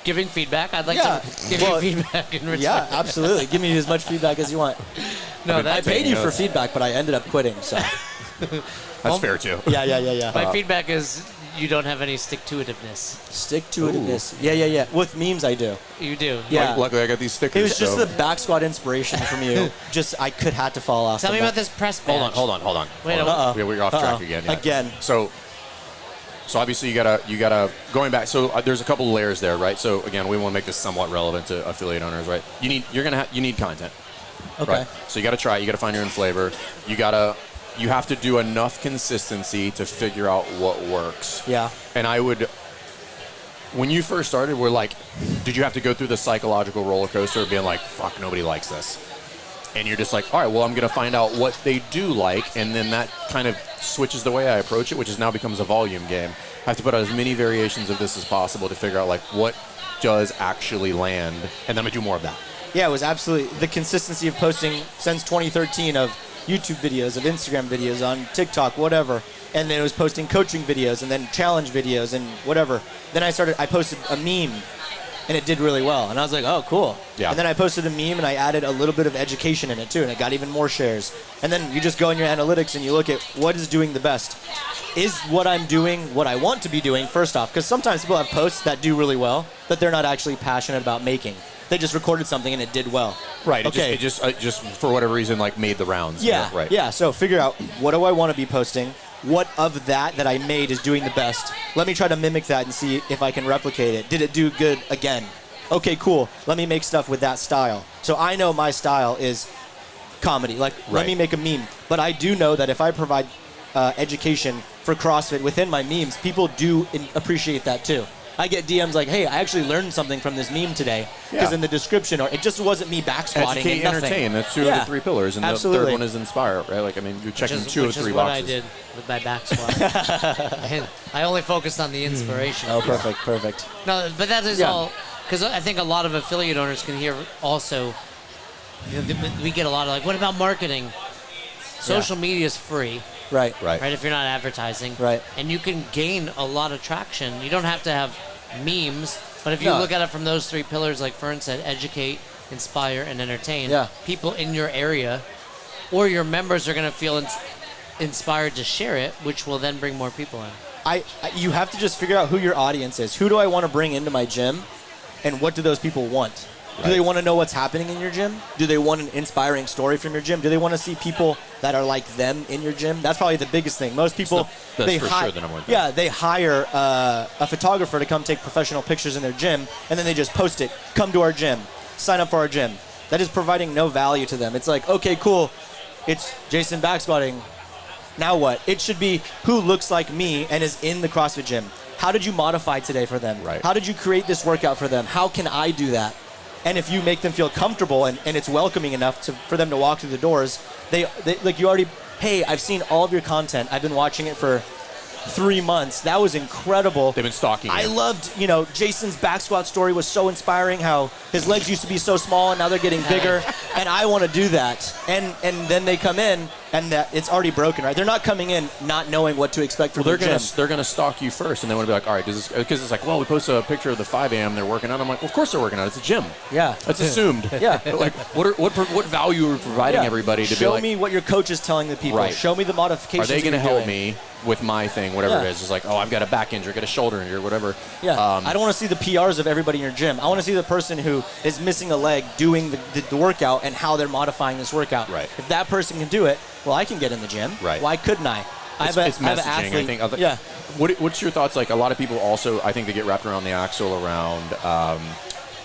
giving feedback. I'd like Yeah. to give Well, you feedback in return. Yeah, absolutely. Give me as much feedback as you want. No, I that's paid you for notes. feedback, but I ended up quitting. So That's fair too. yeah. my feedback is you don't have any stick-to-itiveness. Stick to itiveness. Yeah. With memes, I do. You do. Yeah. Luckily, I got these stickers. It was just so. the back squat inspiration from you. Just I could have to fall off. Tell the me back. about this press badge. Hold on. Wait, Hold on. Uh-oh. Yeah, we're off track again. Yeah. Again. So obviously you gotta going back. So there's a couple layers there, right? So again, we want to make this somewhat relevant to affiliate owners, right? You need content. Okay. Right? So you got to try it. You got to find your own flavor. You have to do enough consistency to figure out what works. Yeah. And when you first started, did you have to go through the psychological roller coaster of being like, fuck, nobody likes this? And you're just like, all right, well, I'm going to find out what they do like, and then that kind of switches the way I approach it, which is now becomes a volume game. I have to put out as many variations of this as possible to figure out like what does actually land, and then I'm going to do more of that. Yeah, it was absolutely the consistency of posting since 2013 of YouTube videos, of Instagram videos, on TikTok, whatever. And then it was posting coaching videos and then challenge videos and whatever. Then I posted a meme and it did really well. And I was like, oh, cool. Yeah. And then I posted a meme and I added a little bit of education in it too, and it got even more shares. And then you just go in your analytics and you look at what is doing the best. Is what I'm doing what I want to be doing, first off? Because sometimes people have posts that do really well that they're not actually passionate about making. They just recorded something and it did well. Right. Okay. It just for whatever reason, like made the rounds. Yeah. Right. Yeah. So figure out, what do I want to be posting? What of that I made is doing the best? Let me try to mimic that and see if I can replicate it. Did it do good again? Okay, cool. Let me make stuff with that style. So I know my style is comedy. Like, let me make a meme. But I do know that if I provide education for CrossFit within my memes, people do appreciate that too. I get DMs like, hey, I actually learned something from this meme today. Because in the description, or it just wasn't me back squatting Educate, and nothing. entertain. That's two of the three pillars. And Absolutely. the third one is inspire, right? Like, I mean, you're checking two of three Which is what boxes. I did with my back squat. I only focused on the inspiration. Oh, perfect. No, but that is all, because I think a lot of affiliate owners can hear also, we get a lot of like, what about marketing? Social media is free. Right. If you're not advertising. Right. And you can gain a lot of traction. You don't have to have memes, but if you look at it from those three pillars, like Fern said, educate, inspire, and entertain, people in your area or your members are going to feel inspired to share it, which will then bring more people in. You have to just figure out who your audience is. Who do I want to bring into my gym, and what do those people want? Do they want to know what's happening in your gym? Do they want an inspiring story from your gym? Do they want to see people that are like them in your gym? That's probably the biggest thing. Most people, that's for sure the number one thing. Yeah, they hire a photographer to come take professional pictures in their gym, and then they just post it. Come to our gym. Sign up for our gym. That is providing no value to them. It's like, okay, cool. It's Jason back squatting. Now what? It should be who looks like me and is in the CrossFit gym. How did you modify today for them? Right. How did you create this workout for them? How can I do that? And if you make them feel comfortable and it's welcoming enough for them to walk through the doors, they like you already, hey, I've seen all of your content. I've been watching it for 3 months. That was incredible. They've been stalking you. I loved, Jason's back squat story was so inspiring, how his legs used to be so small and now they're getting bigger, and I want to do that. And then they come in and it's already broken, right? They're not coming in not knowing what to expect from the gym. They're gonna stalk you first, and they want to be like, all right, because it's like, well, we post a picture of the 5 a.m. they're working out. I'm like, well, of course they're working out. It's a gym. Yeah. That's assumed. Yeah. Like, what value are we providing everybody to Show be like, me what your coach is telling the people. Right. Show me the modifications. are they going to help me with my thing, whatever it is? It's like, oh, I've got a back injury, got a shoulder injury, whatever. Yeah. I don't want to see the PRs of everybody in your gym. I want to see the person who is missing a leg doing the workout and how they're modifying this workout. Right. If that person can do it, well, I can get in the gym. Right. Why couldn't I? It's messaging, I think. Yeah. What's your thoughts? Like, a lot of people also, I think they get wrapped around the axle around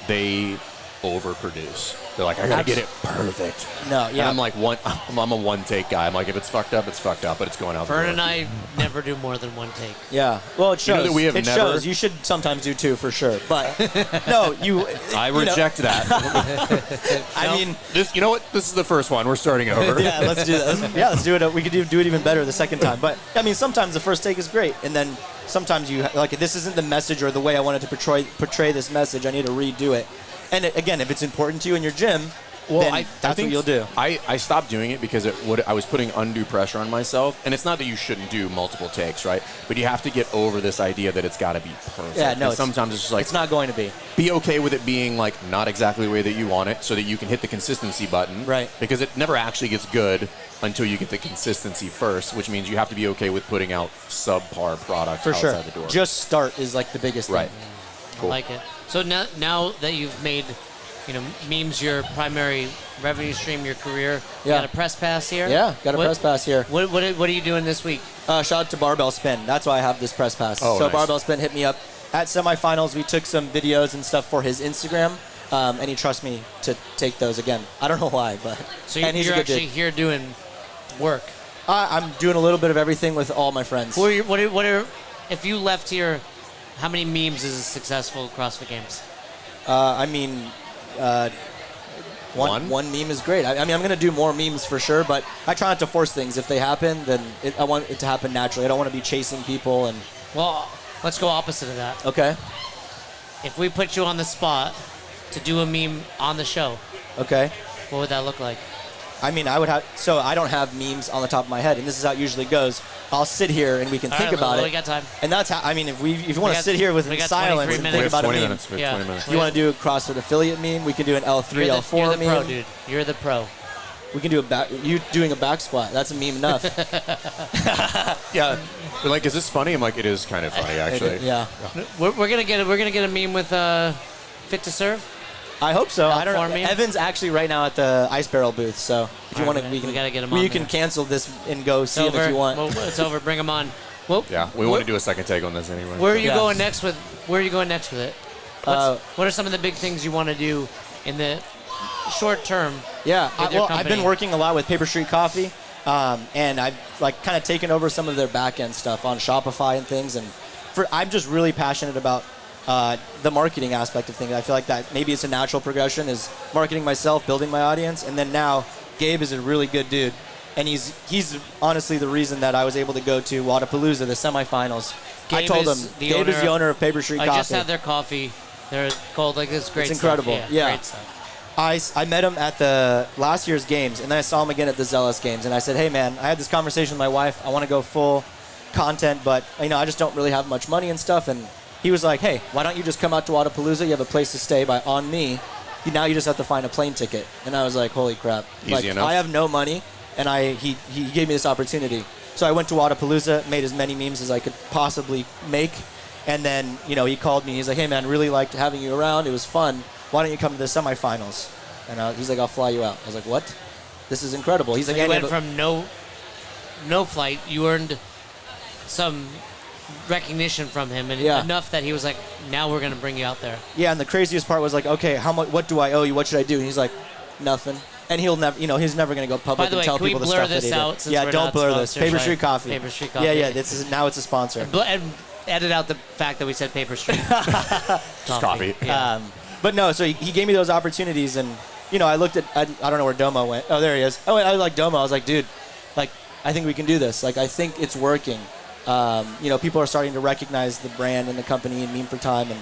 they overproduce. They're like, I gotta get it perfect. No, And I'm like, I'm a one-take guy. I'm like, if it's fucked up, it's fucked up, but it's going out the Fern door. and I never do more than one take. Yeah. Well, it shows. that we have it never- shows. You should sometimes do two for sure. But no, I reject that. I mean, This, you know what? This is the first one. We're starting over. yeah, let's do that. Yeah, let's do it. We could do it even better the second time. But I mean, sometimes the first take is great, and then sometimes you like, this isn't the message or the way I wanted to portray this message. I need to redo it. And again, if it's important to you in your gym, then that's what you'll do. I stopped doing it because I was putting undue pressure on myself. And it's not that you shouldn't do multiple takes, right? But you have to get over this idea that it's got to be perfect. Yeah, no. And sometimes it's just like, it's not going to be okay with it being like not exactly the way that you want it, so that you can hit the consistency button. Right. Because it never actually gets good until you get the consistency first, which means you have to be okay with putting out subpar products for outside sure. the door. Just start is like the biggest Right. thing. Cool. I like it. So now that you've made, memes your primary revenue stream, your career, you got a press pass here? Yeah, got a press pass here. What are you doing this week? Shout out to Barbell Spin. That's why I have this press pass. Oh, so nice. Barbell Spin hit me up at semifinals. We took some videos and stuff for his Instagram. and he trusts me to take those again. I don't know why, but So and he's you're a good actually dude. here doing work. I'm doing a little bit of everything with all my friends. If you left here, how many memes is a successful CrossFit Games? I mean, one meme is great. I mean, I'm going to do more memes for sure, but I try not to force things. If they happen, then I want it to happen naturally. I don't want to be chasing people. And Well, let's go opposite of that. okay, If we put you on the spot to do a meme on the show, okay. what would that look like? I mean, I don't have memes on the top of my head, and this is how it usually goes. I'll sit here and we can All think right, about well, it. We got time. And that's how. I mean, if you want to got- sit here with we got silence 23 and minutes. think We have about 20 a meme, minutes. We have Yeah. 20 minutes. you want to do a CrossFit affiliate meme? We can do an L3, You're L4 the meme. pro, dude. You're the pro. We can do you doing a back squat. That's a meme enough. Yeah. But like, is this funny? I'm like, it is kind of funny, actually. Yeah. We're gonna get a meme with Fit to Serve. I hope so. I don't L4 know. meme? Evan's actually right now at the Ice Barrel booth, so if you All want right, to, we gotta get him well, on you can there. cancel this and go see him over. if you want. Well, it's over. Bring him on. Well, Yeah, we want to do a second take on this anyway. Where are you Yeah. going next with? Where are you going next with it? What are some of the big things you want to do in the short term? Yeah, with your I've been company? working a lot with Paper Street Coffee, and I've like kind of taken over some of their back end stuff on Shopify and things. And I'm just really passionate about the marketing aspect of things. I feel like that maybe it's a natural progression is marketing myself, building my audience, and then now Gabe is a really good dude, and he's honestly the reason that I was able to go to Wadapalooza, the semifinals. I Gabe told is him the Gabe is owner the of- owner of Paper Street I Coffee. just had their coffee. They're cold like this. Great. It's incredible. Stuff. Yeah. Great stuff. I met him at the last year's games, and then I saw him again at the Zealous games, and I said, hey man, I had this conversation with my wife. I want to go full content, but I just don't really have much money and stuff. And he was like, hey, why don't you just come out to Wadapalooza? You have a place to stay on me. Now you just have to find a plane ticket. And I was like, holy crap. Easy enough. I have no money, and he gave me this opportunity. So I went to Wadapalooza, made as many memes as I could possibly make, and then he called me. He's like, hey man, really liked having you around. It was fun. Why don't you come to the semifinals? And he's like, I'll fly you out. I was like, what? This is incredible. He's So like, you "And went from no flight. You earned some recognition from him, and Yeah. enough that he was like, now we're gonna bring you out there. yeah, and the craziest part was like, okay, how much? What do I owe you? What should I do? And he's like, nothing. And he'll never, he's never gonna go public By the and way, tell can we people the blur stuff this that he out did. since Yeah, we're don't not blur this. sponsored Paper by Street Coffee. Paper Street Coffee. Yeah, now it's a sponsor. And edit out the fact that we said Paper Street. Just coffee. Yeah. But no, so he gave me those opportunities, and I looked at I don't know where Domo went. Oh, there he is. Oh, I like Domo. I was like, dude, like I think we can do this. Like I think it's working. People are starting to recognize the brand and the company and Meme for Time, and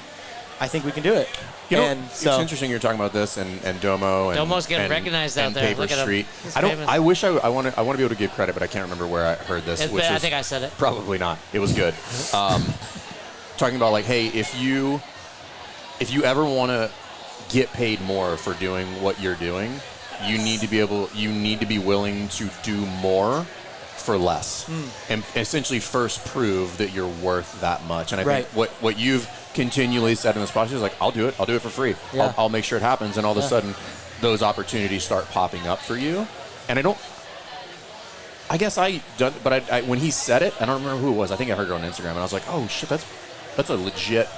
I think we can do it. It's interesting you're talking about this and Domo and Domo's getting recognized out and there. Paper Look at him. Street. He's I don't. famous. I wish I want to be able to give credit, but I can't remember where I heard this. I think I said it. Probably not. It was good. Talking about like, hey, if you ever want to get paid more for doing what you're doing, you need to be willing to do more for less, and essentially first prove that you're worth that much. And I Right. think what you've continually said in this podcast is like, I'll do it for free. Yeah. I'll make sure it happens, and all of a sudden, those opportunities start popping up for you. And I guess when he said it, I don't remember who it was. I think I heard it on Instagram, and I was like, oh shit, that's a legit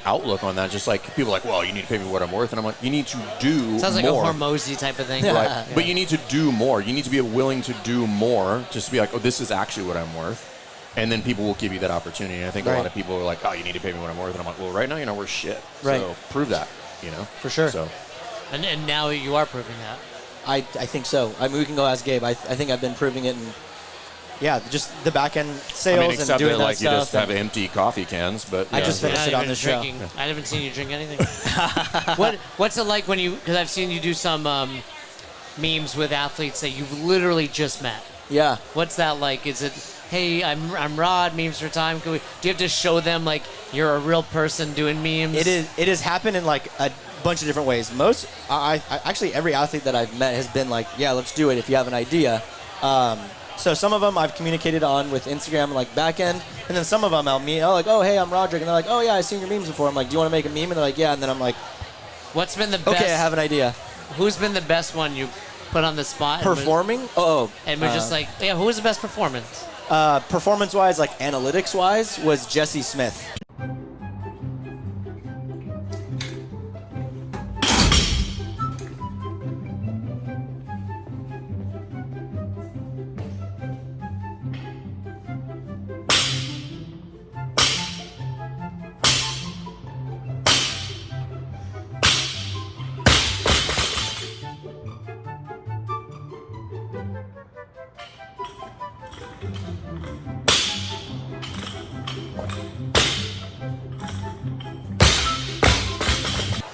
outlook on that. Just like people are like, well, you need to pay me what I'm worth, and I'm like, you need to do Sounds like more. a Hormozy type of thing. Right. Yeah. But you need to do more. You need to be willing to do more just to be like, oh, this is actually what I'm worth. And then people will give you that opportunity. And I think a lot of people are like, oh, you need to pay me what I'm worth. And I'm like, well, right now you're not worth shit. Right. So prove that, For sure. So And now you are proving that. I think so. I mean, we can go ask Gabe. I think I've been proving it, and just the back end sales and except doing that that like you stuff. just have empty coffee cans, but I just finished Not it on even the show. drinking. I haven't seen you drink anything. What's it like when because I've seen you do some memes with athletes that you've literally just met. Yeah. What's that like? Is it, hey, I'm Rod, memes for time? Do you have to show them like you're a real person doing memes? It has happened in like a bunch of different ways. I actually every athlete that I've met has been like, yeah, let's do it if you have an idea. So some of them I've communicated on with Instagram like back end, and then some of them I'll meet. Oh, like, oh hey, I'm Rodrick, and they're like, oh yeah, I've seen your memes before. I'm like, do you want to make a meme? And they're like, yeah. And then I'm like, What's been the best? okay, I have an idea. Who's been the best one you put on the spot? and was- Performing? And we're just like, yeah, who was the best performance? Performance-wise, like analytics-wise, was Jesse Smith.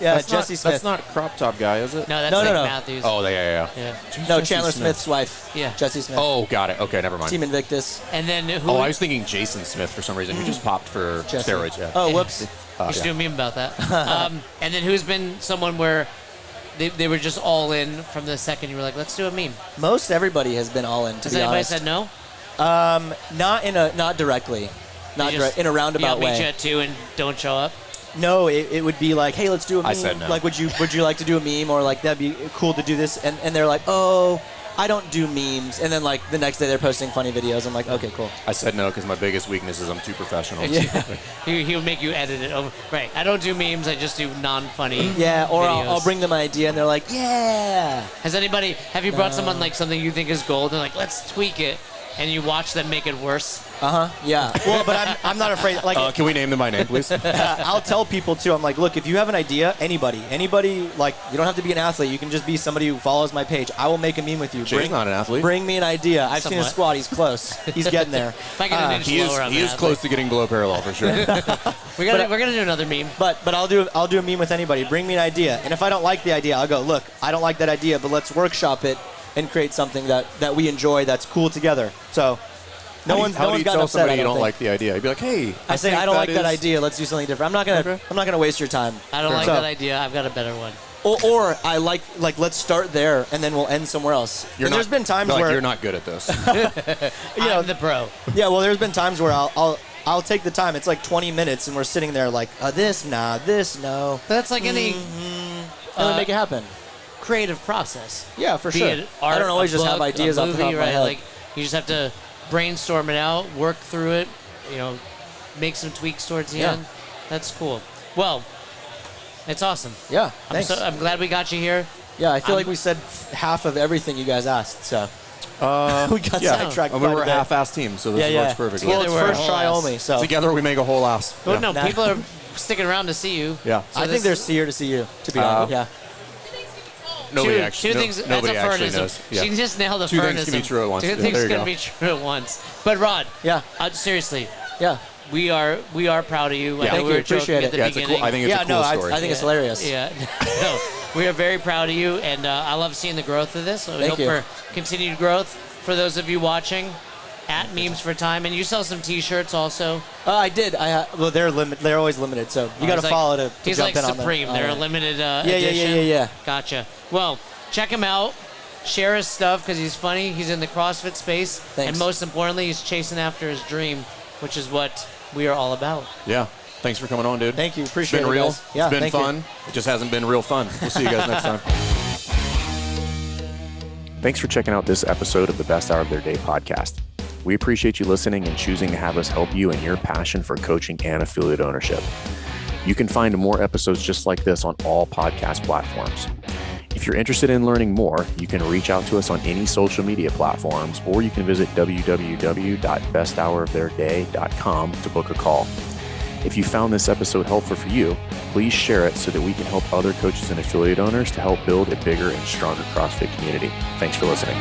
Yeah, That's Jesse not, Smith. That's not crop top guy, is it? No, that's No, Nick no. Matthews. Oh, yeah. Yeah. No, Jesse Chandler Smith. Smith's wife. Yeah. Jesse Smith. Oh, got it. Okay, never mind. Team Invictus. And then who? Oh, I was thinking Jason Smith for some reason. Who just popped for Jesse. steroids. Yeah. Oh, whoops. You should do a meme about that. And then who's been someone where they were just all in from the second you were like, let's do a meme. Most everybody has been all in, to Has be anybody honest. said no? Not directly. Not They direct, in a roundabout meet you way. at 2 and don't show up? No, it would be like, hey, let's do a meme. I said no. Like, would you like to do a meme, or like that'd be cool to do this? And they're like, oh, I don't do memes. And then like the next day they're posting funny videos. I'm like, okay, cool. I said no because my biggest weakness is I'm too professional. He would make you edit it over. Right. I don't do memes. I just do non-funny Yeah, or videos. I'll bring them an idea, and they're like, yeah. Have you brought someone like something you think is gold and like, let's tweak it, and you watch them make it worse? Yeah. Well, but I'm not afraid. Like, Can we name them by name, please? I'll tell people too. I'm like, look, if you have an idea, anybody, like, you don't have to be an athlete. You can just be somebody who follows my page. I will make a meme with you. Jay's not an athlete. Bring me an idea. I've seen his Somewhat. squat. He's close. He's getting there. If I get an inch He lower, I'm is an close athlete. to getting below parallel for sure. We're gonna do another meme. But I'll do a meme with anybody. Bring me an idea, and if I don't like the idea, I'll go, look, I don't like that idea, but let's workshop it and create something that we enjoy, that's cool together. So. No one's How do you gotten tell upset. somebody I you don't don't think. like the idea? You'd be like, hey, I say think I don't like that is- idea. Let's do something different. I'm not gonna waste your time. I don't like So- that idea. I've got a better one. Or I like let's start there and then we'll end somewhere else. And there's been times like, where you're not good at this. you know, I'm the pro. yeah. Well, there's been times where I'll take the time. It's like 20 minutes and we're sitting there like this no. But that's like any And we make it happen. creative process. Yeah, for Be sure. it art, I don't always a just have book, ideas a off the movie, top of my right? head. Like you just have to brainstorm it out, work through it, make some tweaks towards the Yeah. end. That's cool. Well, it's awesome. Yeah, thanks. I'm glad we got you here. Yeah, I feel I'm- like we said half of everything you guys asked. So we got yeah. sidetracked. And we quite were a a bit. half-ass team, so this Yeah. works perfectly. Well, Together it's we're a first whole try ass. only. So Together we make a whole ass. But Yeah. no, people are sticking around to see you. Yeah. So I think they're here to see you. To be honest, yeah. Nobody two, actually, two things. nobody that's a actually furnism. knows. Yeah. She just nailed the Two furnism. things can be true at once. Two Yeah, things there you can go. be true at once. But Rod, Yeah. Seriously, Yeah. we are proud of you. I Yeah. know Thank we you, were joking appreciate at it. the Yeah, it's a beginning. cool. I think it's Yeah, a cool no, story. I think it's hilarious. Yeah. No, we are very proud of you, and I love seeing the growth of this. So we Thank hope you. for continued growth. For those of you watching, at Memes for Time, and you sell some T-shirts also. I did. Well, they're always limited, so you got to He's follow to He's jump like in on them. Supreme. They're a limited yeah, edition. yeah. Gotcha. Well, check him out. Share his stuff because he's funny. He's in the CrossFit space. Thanks. And most importantly, he's chasing after his dream, which is what we are all about. Yeah. Thanks for coming on, dude. Thank you. It's Appreciate been it, real. guys. Yeah, it's been thank you. fun. It just hasn't been real fun. We'll see you guys next time. Thanks for checking out this episode of the Best Hour of Their Day podcast. We appreciate you listening and choosing to have us help you in your passion for coaching and affiliate ownership. You can find more episodes just like this on all podcast platforms. If you're interested in learning more, you can reach out to us on any social media platforms, or you can visit www.besthouroftheirday.com to book a call. If you found this episode helpful for you, please share it so that we can help other coaches and affiliate owners to help build a bigger and stronger CrossFit community. Thanks for listening.